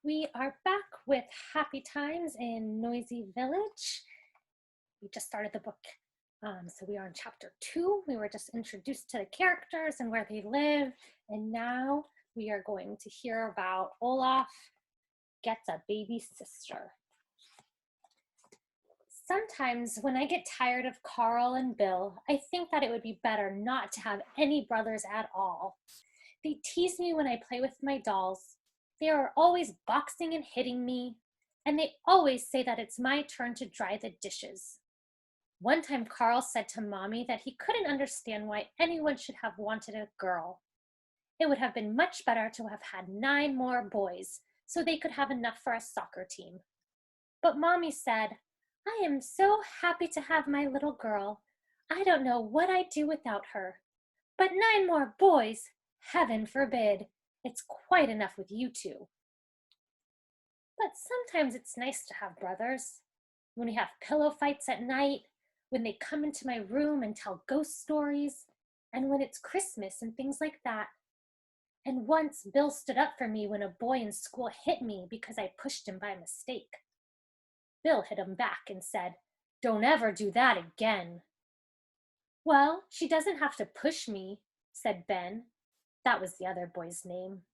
We are back with Happy Times in Noisy Village. We just started the book. So we are in chapter 2. We were just introduced to the characters and where they live. And now we are going to hear about Olaf gets a baby sister. Sometimes when I get tired of Carl and Bill, I think that it would be better not to have any brothers at all. They tease me when I play with my dolls. They are always boxing and hitting me, and they always say that it's my turn to dry the dishes. One time Carl said to Mommy that he couldn't understand why anyone should have wanted a girl. It would have been much better to have had 9 more boys, so they could have enough for a soccer team. But Mommy said, "I am so happy to have my little girl. I don't know what I'd do without her. But 9 more boys, heaven forbid. It's quite enough with you 2. But sometimes it's nice to have brothers. When we have pillow fights at night, when they come into my room and tell ghost stories, and when it's Christmas and things like that. And once Bill stood up for me when a boy in school hit me because I pushed him by mistake. Bill hit him back and said, 'Don't ever do that again.' 'Well, she doesn't have to push me,' said Ben. That was the other boy's name.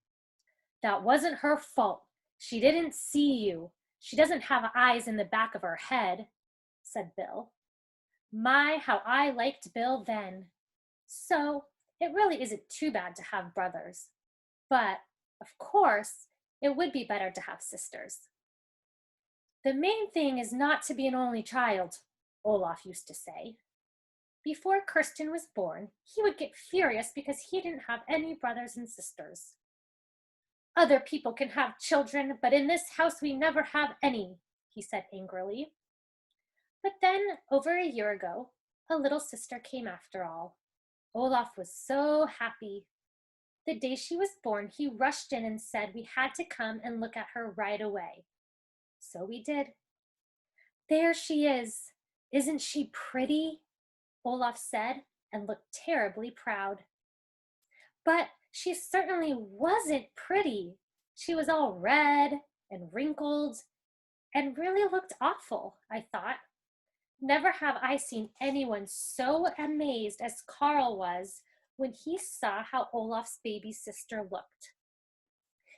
'That wasn't her fault. She didn't see you. She doesn't have eyes in the back of her head,' said Bill. My, how I liked Bill then. So it really isn't too bad to have brothers. But, of course, it would be better to have sisters. The main thing is not to be an only child, Olaf used to say. Before Kirsten was born, he would get furious because he didn't have any brothers and sisters. 'Other people can have children, but in this house we never have any,' he said angrily. But then, over a year ago, a little sister came after all. Olaf was so happy. The day she was born, he rushed in and said we had to come and look at her right away. So we did. 'There she is. Isn't she pretty?' Olaf said, and looked terribly proud. But she certainly wasn't pretty. She was all red and wrinkled and really looked awful, I thought. Never have I seen anyone so amazed as Carl was when he saw how Olaf's baby sister looked.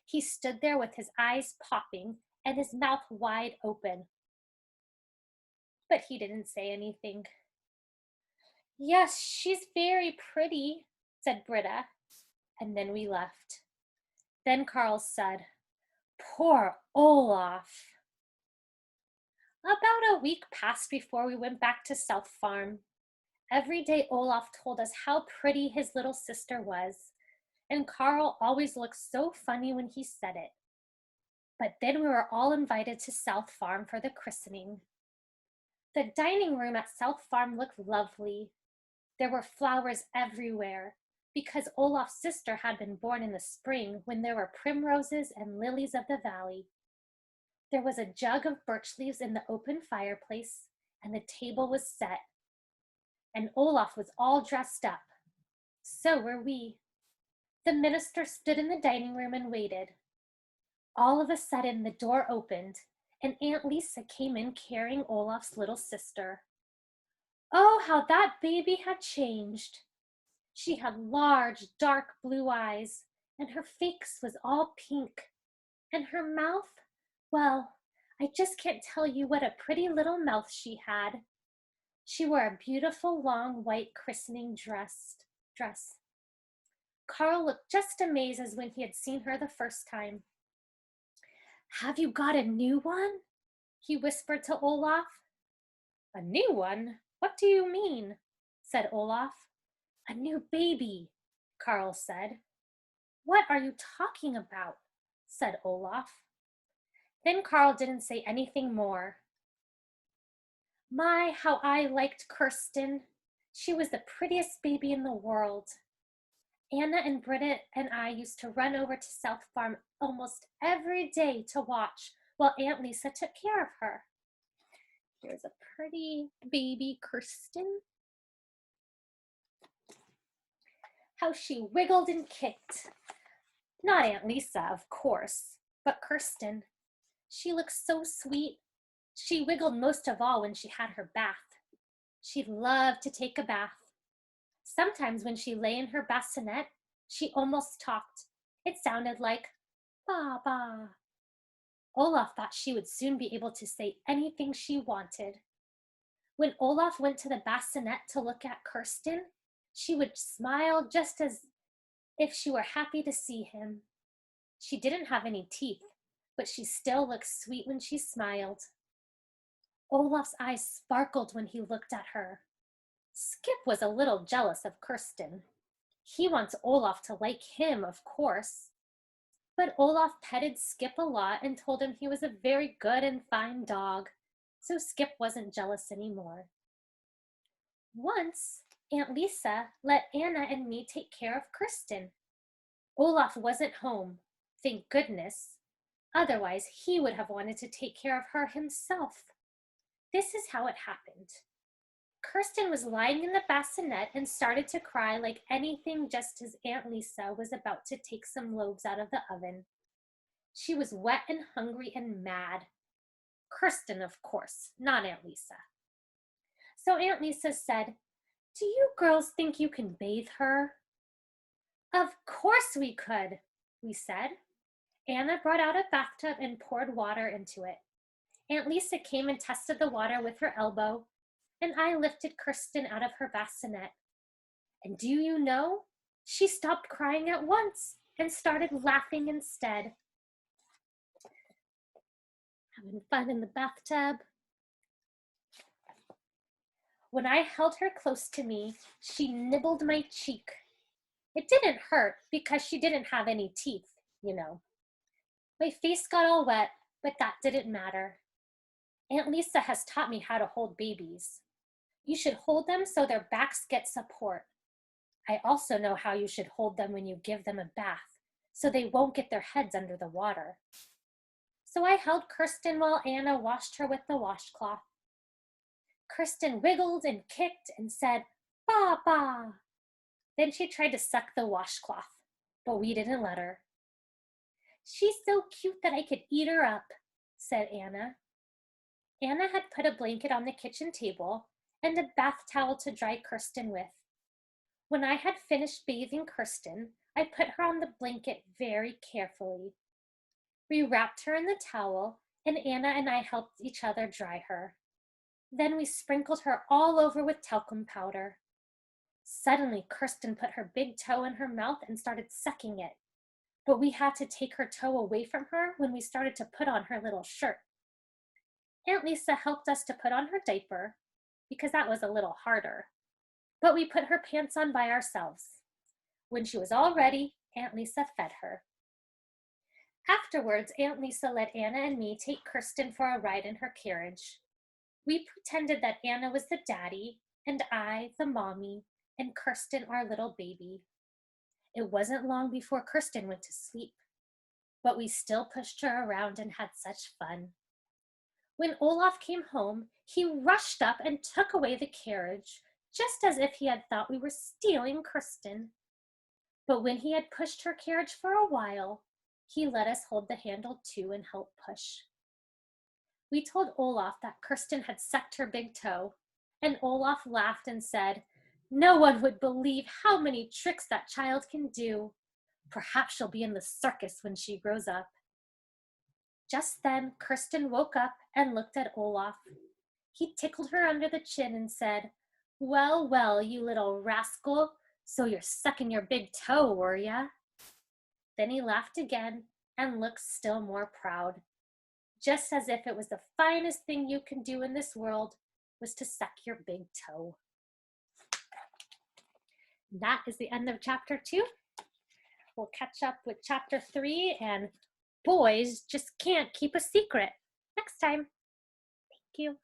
He stood there with his eyes popping and his mouth wide open. But he didn't say anything. 'Yes, she's very pretty,' said Britta, and then we left. Then Carl said, 'Poor Olaf.' About a week passed before we went back to South Farm. Every day Olaf told us how pretty his little sister was, and Carl always looked so funny when he said it. But then we were all invited to South Farm for the christening. The dining room at South Farm looked lovely. There were flowers everywhere, because Olaf's sister had been born in the spring when there were primroses and lilies of the valley. There was a jug of birch leaves in the open fireplace, and the table was set. And Olaf was all dressed up. So were we. The minister stood in the dining room and waited. All of a sudden, the door opened, and Aunt Lisa came in carrying Olaf's little sister. Oh, how that baby had changed! She had large, dark blue eyes, and her face was all pink. And her mouth, well, I just can't tell you what a pretty little mouth she had. She wore a beautiful long white christening dress. Carl looked just amazed as when he had seen her the first time. "Have you got a new one?" he whispered to Olaf. "A new one? What do you mean?" said Olaf. "A new baby," Carl said. "What are you talking about?" said Olaf. Then Carl didn't say anything more. My, how I liked Kirsten. She was the prettiest baby in the world. Anna and Britta and I used to run over to South Farm almost every day to watch while Aunt Lisa took care of her. Here's a pretty baby Kirsten. How she wiggled and kicked. Not Aunt Lisa, of course, But Kirsten, she looked so sweet. She wiggled most of all when she had her bath. She loved to take a bath. Sometimes when she lay in her bassinet, she almost talked. It sounded like, ba ba. Olaf thought she would soon be able to say anything she wanted. When Olaf went to the bassinet to look at Kirsten, she would smile just as if she were happy to see him. She didn't have any teeth, but she still looked sweet when she smiled. Olaf's eyes sparkled when he looked at her. Skip was a little jealous of Kirsten. He wants Olaf to like him, of course. But Olaf petted Skip a lot and told him he was a very good and fine dog, so Skip wasn't jealous anymore. Once, Aunt Lisa let Anna and me take care of Kirsten. Olaf wasn't home, thank goodness. Otherwise, he would have wanted to take care of her himself. This is how it happened. Kirsten was lying in the bassinet and started to cry like anything just as Aunt Lisa was about to take some loaves out of the oven. She was wet and hungry and mad. Kirsten, of course, not Aunt Lisa. So Aunt Lisa said, "Do you girls think you can bathe her?" "Of course we could," we said. Anna brought out a bathtub and poured water into it. Aunt Lisa came and tested the water with her elbow, and I lifted Kirsten out of her bassinet. And do you know, she stopped crying at once and started laughing instead. Having fun in the bathtub. When I held her close to me, she nibbled my cheek. It didn't hurt because she didn't have any teeth, you know. My face got all wet, but that didn't matter. Aunt Lisa has taught me how to hold babies. You should hold them so their backs get support. I also know how you should hold them when you give them a bath, so they won't get their heads under the water. So I held Kirsten while Anna washed her with the washcloth. Kirsten wiggled and kicked and said, "Ba, ba." Then she tried to suck the washcloth, but we didn't let her. "She's so cute that I could eat her up," said Anna. Anna had put a blanket on the kitchen table and a bath towel to dry Kirsten with. When I had finished bathing Kirsten, I put her on the blanket very carefully. We wrapped her in the towel, and Anna and I helped each other dry her. Then we sprinkled her all over with talcum powder. Suddenly, Kirsten put her big toe in her mouth and started sucking it. But we had to take her toe away from her when we started to put on her little shirt. Aunt Lisa helped us to put on her diaper, because that was a little harder. But we put her pants on by ourselves. When she was all ready, Aunt Lisa fed her. Afterwards, Aunt Lisa let Anna and me take Kirsten for a ride in her carriage. We pretended that Anna was the daddy, and I, the mommy, and Kirsten, our little baby. It wasn't long before Kirsten went to sleep, but we still pushed her around and had such fun. When Olaf came home, he rushed up and took away the carriage, just as if he had thought we were stealing Kirsten. But when he had pushed her carriage for a while, he let us hold the handle too and help push. We told Olaf that Kirsten had sucked her big toe, and Olaf laughed and said, "No one would believe how many tricks that child can do. Perhaps she'll be in the circus when she grows up." Just then, Kirsten woke up and looked at Olaf. He tickled her under the chin and said, "Well, well, you little rascal, so you're sucking your big toe, were ya?" Then he laughed again and looked still more proud, just as if it was the finest thing you can do in this world was to suck your big toe. That is the end of chapter 2. We'll catch up with chapter 3 and boys just can't keep a secret next time. Thank you.